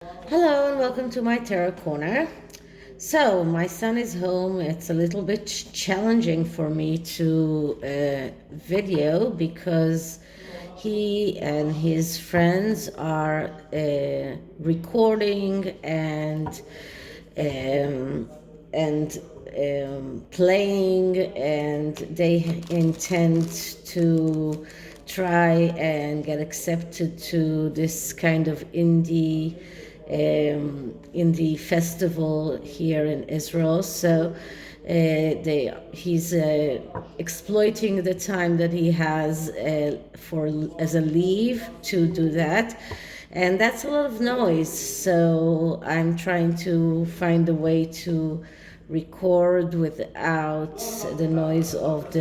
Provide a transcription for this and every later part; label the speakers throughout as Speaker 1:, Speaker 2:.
Speaker 1: Hello and welcome to my tarot corner. So, my son is home. It's a little bit challenging for me to video because he and his friends are recording um, and playing, and they intend to try and get accepted to this kind of indie festival here in Israel. So he's exploiting the time that he has for as a leave to do that, and that's a lot of noise. So I'm trying to find a way to record without the noise of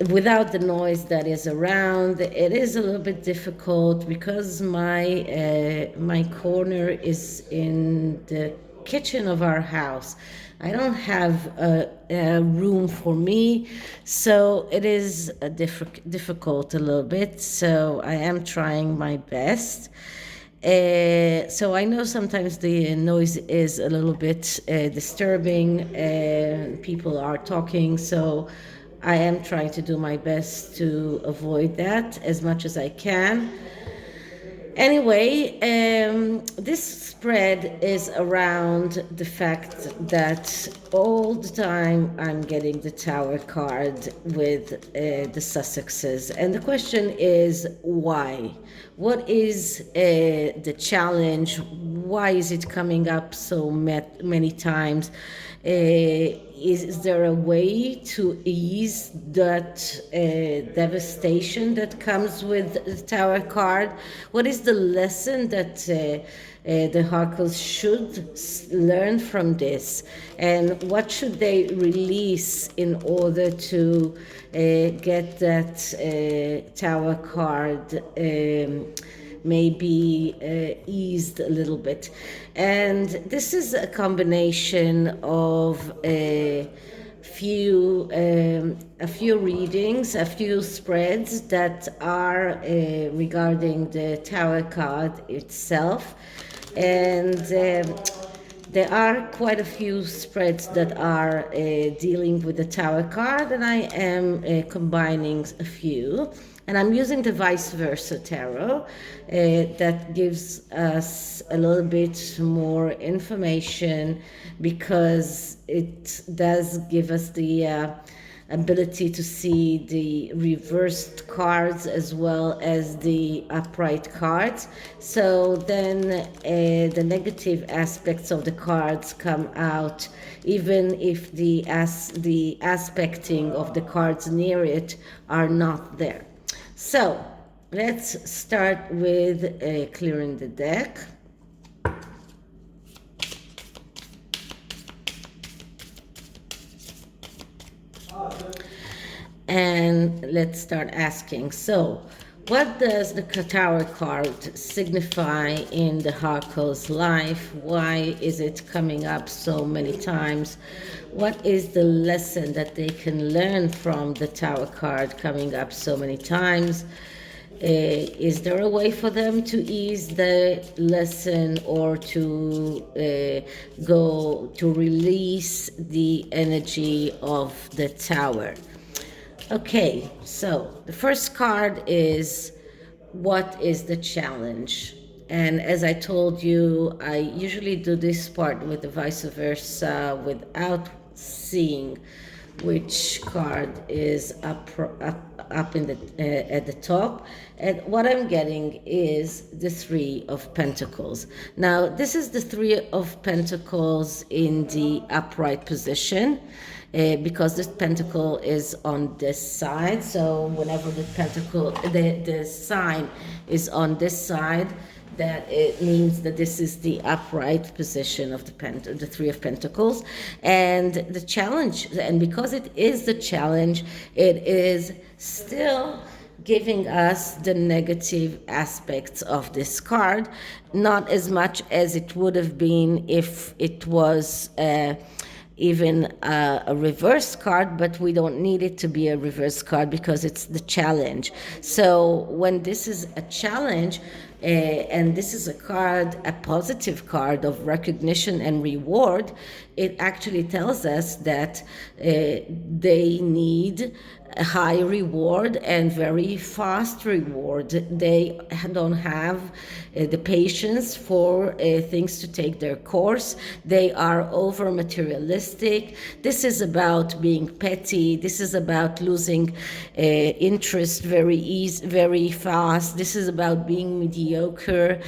Speaker 1: without the noise that is around. It is a little bit difficult because my corner is in the kitchen of our house. I don't have a room for me, so it is difficult a little bit. So I am trying my best. So I know sometimes the noise is a little bit disturbing. People are talking, so I am trying to do my best to avoid that as much as I can. Anyway, this spread is around the fact that all the time I'm getting the Tower card with the Sussexes. And the question is why? What is the challenge? Why is it coming up so many times? Is there a way to ease that devastation that comes with the Tower card? What is the lesson that the Harkles should learn from this? And what should they release in order to get that Tower card maybe eased a little bit? And this is a combination of a few readings, a few spreads that are regarding the Tower card itself, and there are quite a few spreads that are dealing with the Tower card, and I am combining a few. And I'm using the Viceversa tarot that gives us a little bit more information because it does give us the ability to see the reversed cards as well as the upright cards. So then the negative aspects of the cards come out, even if the aspecting of the cards near it are not there. So let's start with clearing the deck. And let's start asking. So, what does the Tower card signify in the Harkles' life? Why is it coming up so many times? What is the lesson that they can learn from the Tower card coming up so many times? Is there a way for them to ease the lesson or to go to release the energy of the Tower? Okay, so the first card is, what is the challenge? And as I told you, I usually do this part with the vice versa without seeing which card is up in the at the top. And what I'm getting is the Three of Pentacles. Now, this is the Three of Pentacles in the upright position. Because this pentacle is on this side, so whenever the sign is on this side, that it means that this is the upright position of the Three of Pentacles. And the challenge, and because it is the challenge, it is still giving us the negative aspects of this card, not as much as it would have been if it was even a reverse card, but we don't need it to be a reverse card because it's the challenge. So when this is a challenge, and this is a card, a positive card of recognition and reward. It actually tells us that they need a high reward and very fast reward. They don't have the patience for things to take their course. They are over materialistic. This is about being petty. This is about losing interest very fast. This is about being mediocre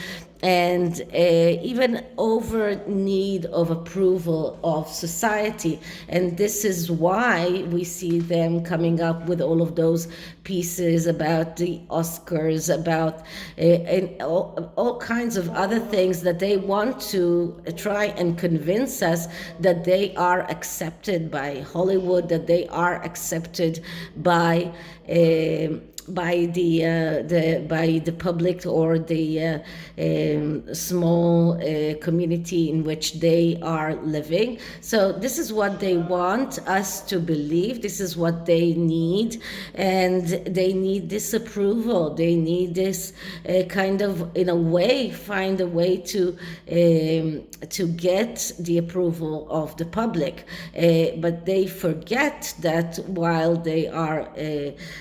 Speaker 1: and even over need of approval of society. And this is why we see them coming up with all of those pieces about the Oscars, about and all kinds of other things that they want to try and convince us that they are accepted by Hollywood, that they are accepted by the public or the small community in which they are living. So this is what they want us to believe. This is what they need, and they need this approval. They need this kind of, in a way, find a way to get the approval of the public. But they forget that while they are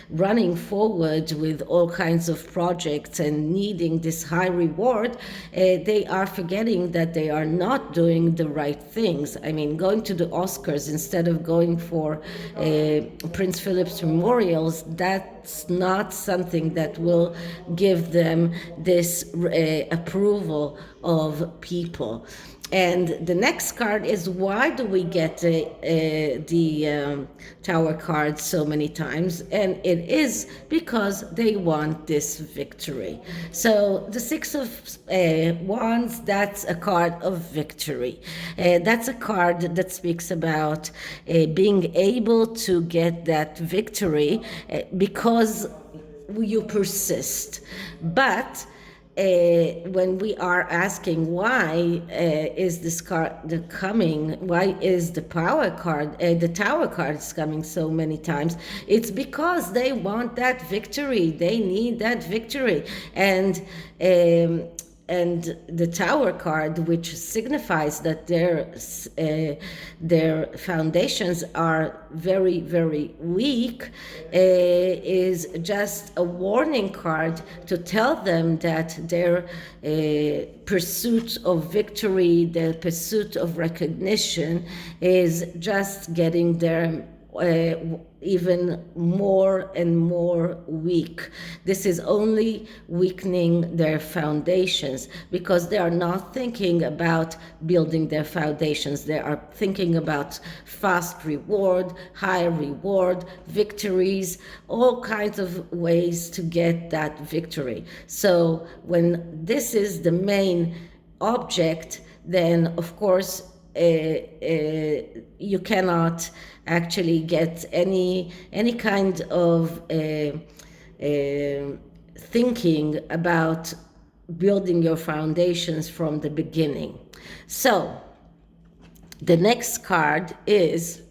Speaker 1: running forward with all kinds of projects and needing this high reward, they are forgetting that they are not doing the right things. I mean, going to the Oscars instead of going for Prince Philip's memorials, that's not something that will give them this approval of people. And the next card is, why do we get the Tower card so many times? And it is because they want this victory. So the Six of Wands, that's a card of victory. That's a card that speaks about being able to get that victory because you persist. But when we are asking why is this card coming, why is the power card, the Tower card is coming so many times, it's because they want that victory. They need that victory. And the Tower card, which signifies that their foundations are very, very weak, is just a warning card to tell them that their pursuit of victory, their pursuit of recognition is just getting their even more and more weak. This is only weakening their foundations because they are not thinking about building their foundations. They are thinking about fast reward, high reward, victories, all kinds of ways to get that victory. So when this is the main object, then of course you cannot actually get any kind of thinking about building your foundations from the beginning. So the next card is,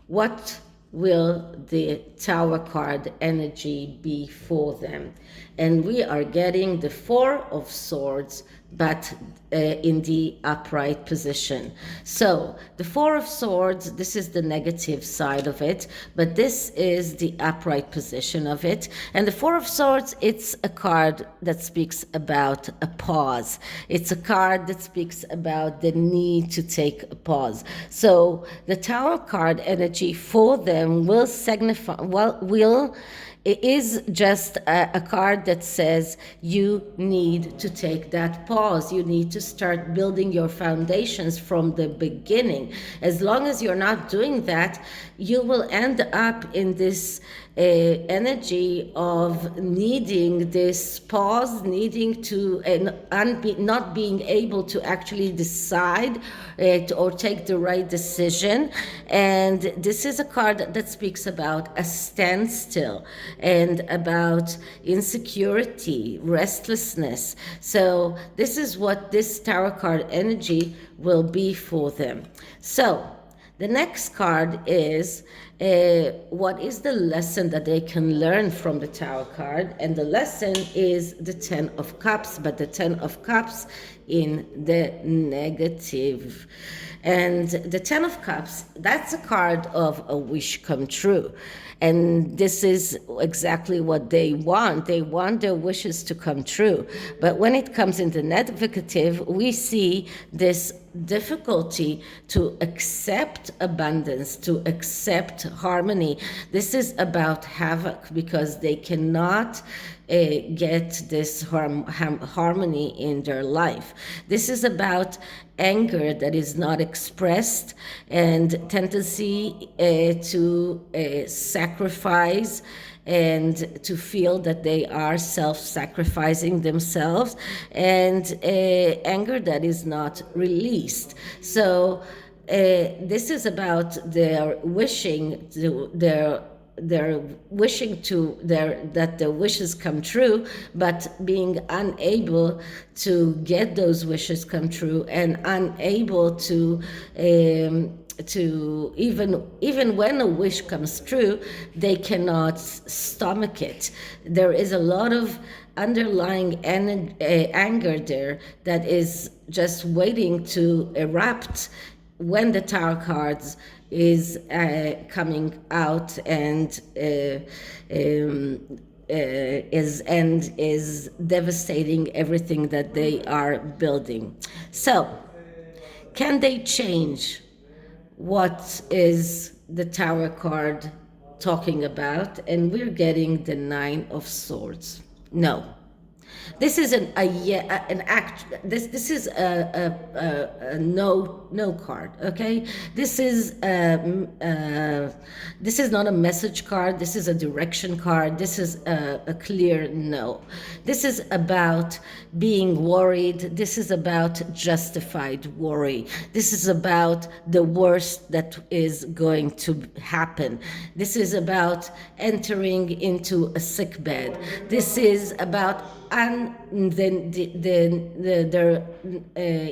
Speaker 1: what will the Tower card energy be for them? And we are getting the Four of Swords, but in the upright position. So the Four of Swords, this is the negative side of it, but this is the upright position of it. And the Four of Swords, it's a card that speaks about a pause. It's a card that speaks about the need to take a pause. So the Tower card energy for them will signify, it is just a card that says you need to take that pause. You need to start building your foundations from the beginning. As long as you're not doing that, you will end up in this energy of needing this pause, needing to, not being able to actually decide or take the right decision. And this is a card that speaks about a standstill and about insecurity, restlessness. So this is what this Tarot card energy will be for them. So the next card is what is the lesson that they can learn from the Tower card? And the lesson is the Ten of Cups, but the Ten of Cups in the negative. And the Ten of Cups, that's a card of a wish come true. And this is exactly what they want. They want their wishes to come true. But when it comes in the negative, we see this difficulty to accept abundance, to accept harmony. This is about havoc because they cannot get this harmony in their life. This is about anger that is not expressed and tendency to sacrifice and to feel that they are self-sacrificing themselves, and anger that is not released. So this is about their wishing to they're wishing to that their wishes come true, but being unable to get those wishes come true, and unable to even when a wish comes true, they cannot stomach it. There is a lot of underlying anger there that is just waiting to erupt when the Tower cards is coming out and is devastating everything that they are building. So, can they change what is the Tower card talking about? And we're getting the Nine of Swords. No. This is an act. This is a no card. Okay. This is not a message card. This is a direction card. This is a clear no. This is about being worried. This is about justified worry. This is about the worst that is going to happen. This is about entering into a sick bed. This is about their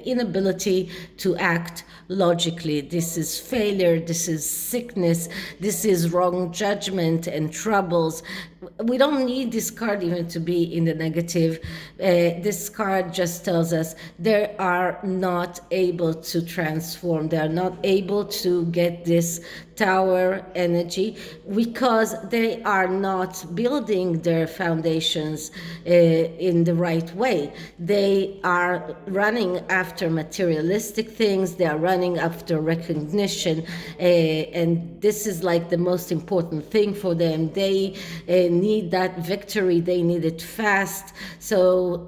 Speaker 1: inability to act logically. This is failure, this is sickness, this is wrong judgment and troubles. We don't need this card even to be in the negative. This card just tells us they are not able to transform. They are not able to get this Tower energy because they are not building their foundations in the right way. They are running after materialistic things. They are running after recognition, and this is like the most important thing for them. They need that victory. They need it fast. So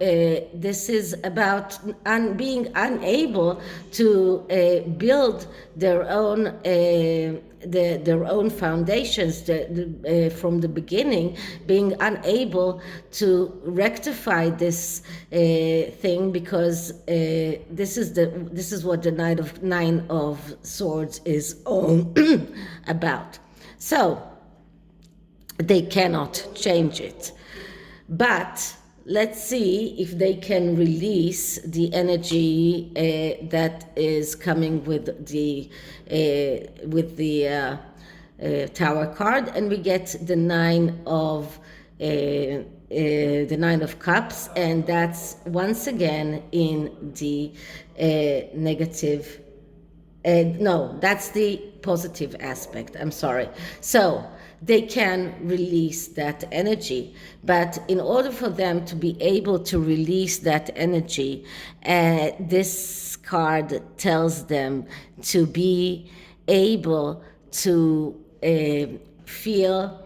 Speaker 1: this is about being unable to build their own their own foundations from the beginning, being unable to rectify this thing, because this is what the Nine of Swords is all about. So they cannot change it, but let's see if they can release the energy that is coming with the Tower card, and we get the Nine of Cups, and that's once again in the negative. No, that's the positive aspect. I'm sorry. So they can release that energy, but in order for them to be able to release that energy, this card tells them to be able to feel,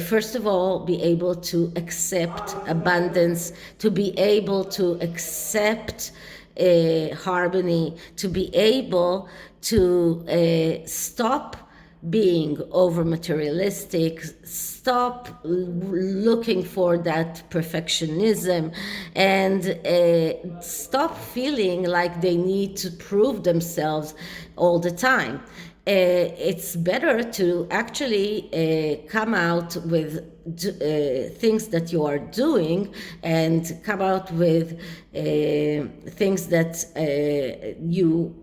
Speaker 1: first of all, be able to accept abundance, to be able to accept harmony, to be able to stop being over materialistic, stop looking for that perfectionism, and stop feeling like they need to prove themselves all the time. It's better to actually come out with things that you are doing, and come out with things that you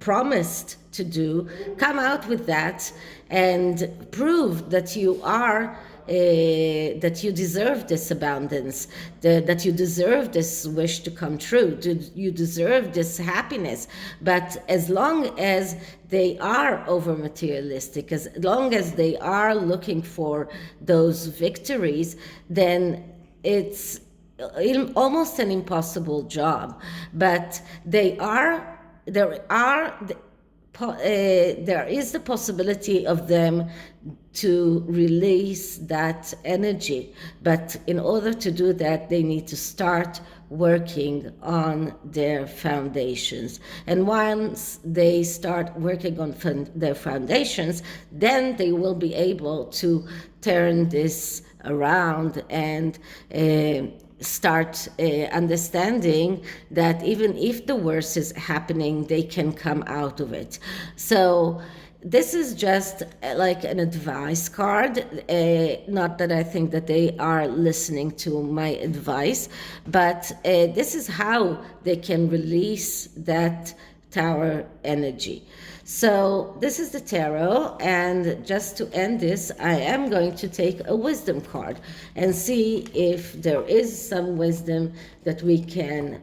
Speaker 1: promised to do, come out with that and prove that you are that you deserve this abundance, that you deserve this wish to come true, you deserve this happiness. But as long as they are over materialistic, as long as they are looking for those victories, then it's almost an impossible job. But there is the possibility of them to release that energy. But in order to do that, they need to start working on their foundations. And once they start working on their foundations, then they will be able to turn this around and start understanding that even if the worst is happening, they can come out of it. So this is just like an advice card. Not that I think that they are listening to my advice, but this is how they can release that tower energy. So this is the tarot, and just to end this, I am going to take a wisdom card and see if there is some wisdom that we can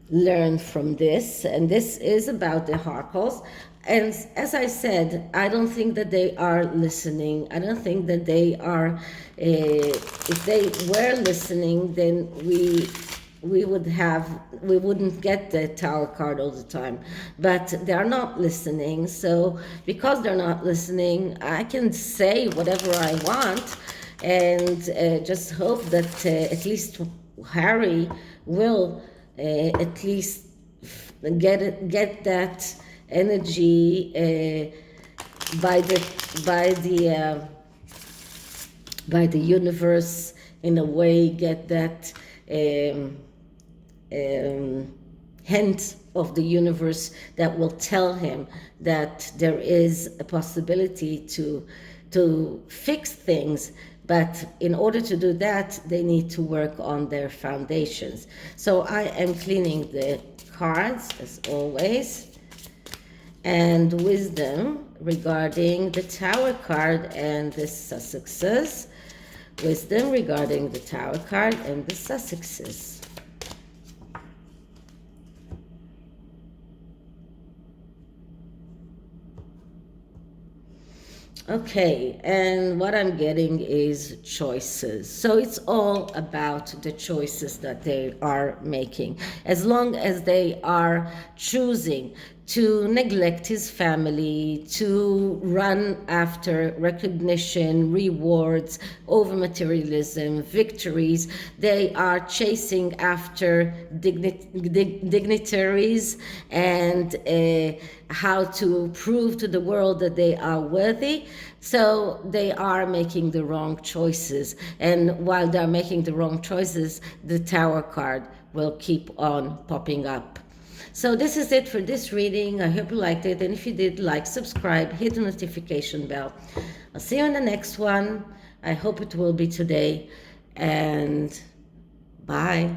Speaker 1: learn from this. And this is about the Harkles. And as I said, I don't think that they are listening. I don't think that they are, if they were listening, then we wouldn't get the tower card all the time. But they are not listening. So because they're not listening, I can say whatever I want and just hope that at least Harry will at least get that energy by the universe, in a way, get that hint of the universe that will tell him that there is a possibility to fix things. But in order to do that, they need to work on their foundations. So I am cleaning the cards as always. And wisdom regarding the Tower card and the Sussexes. Wisdom regarding the Tower card and the Sussexes. Okay, and what I'm getting is choices. So it's all about the choices that they are making. As long as they are choosing to neglect his family, to run after recognition, rewards, over materialism, victories. They are chasing after dignitaries and how to prove to the world that they are worthy. So they are making the wrong choices. And while they're making the wrong choices, the Tower card will keep on popping up. So this is it for this reading. I hope you liked it. And if you did, like, subscribe, hit the notification bell. I'll see you in the next one. I hope it will be today. And bye.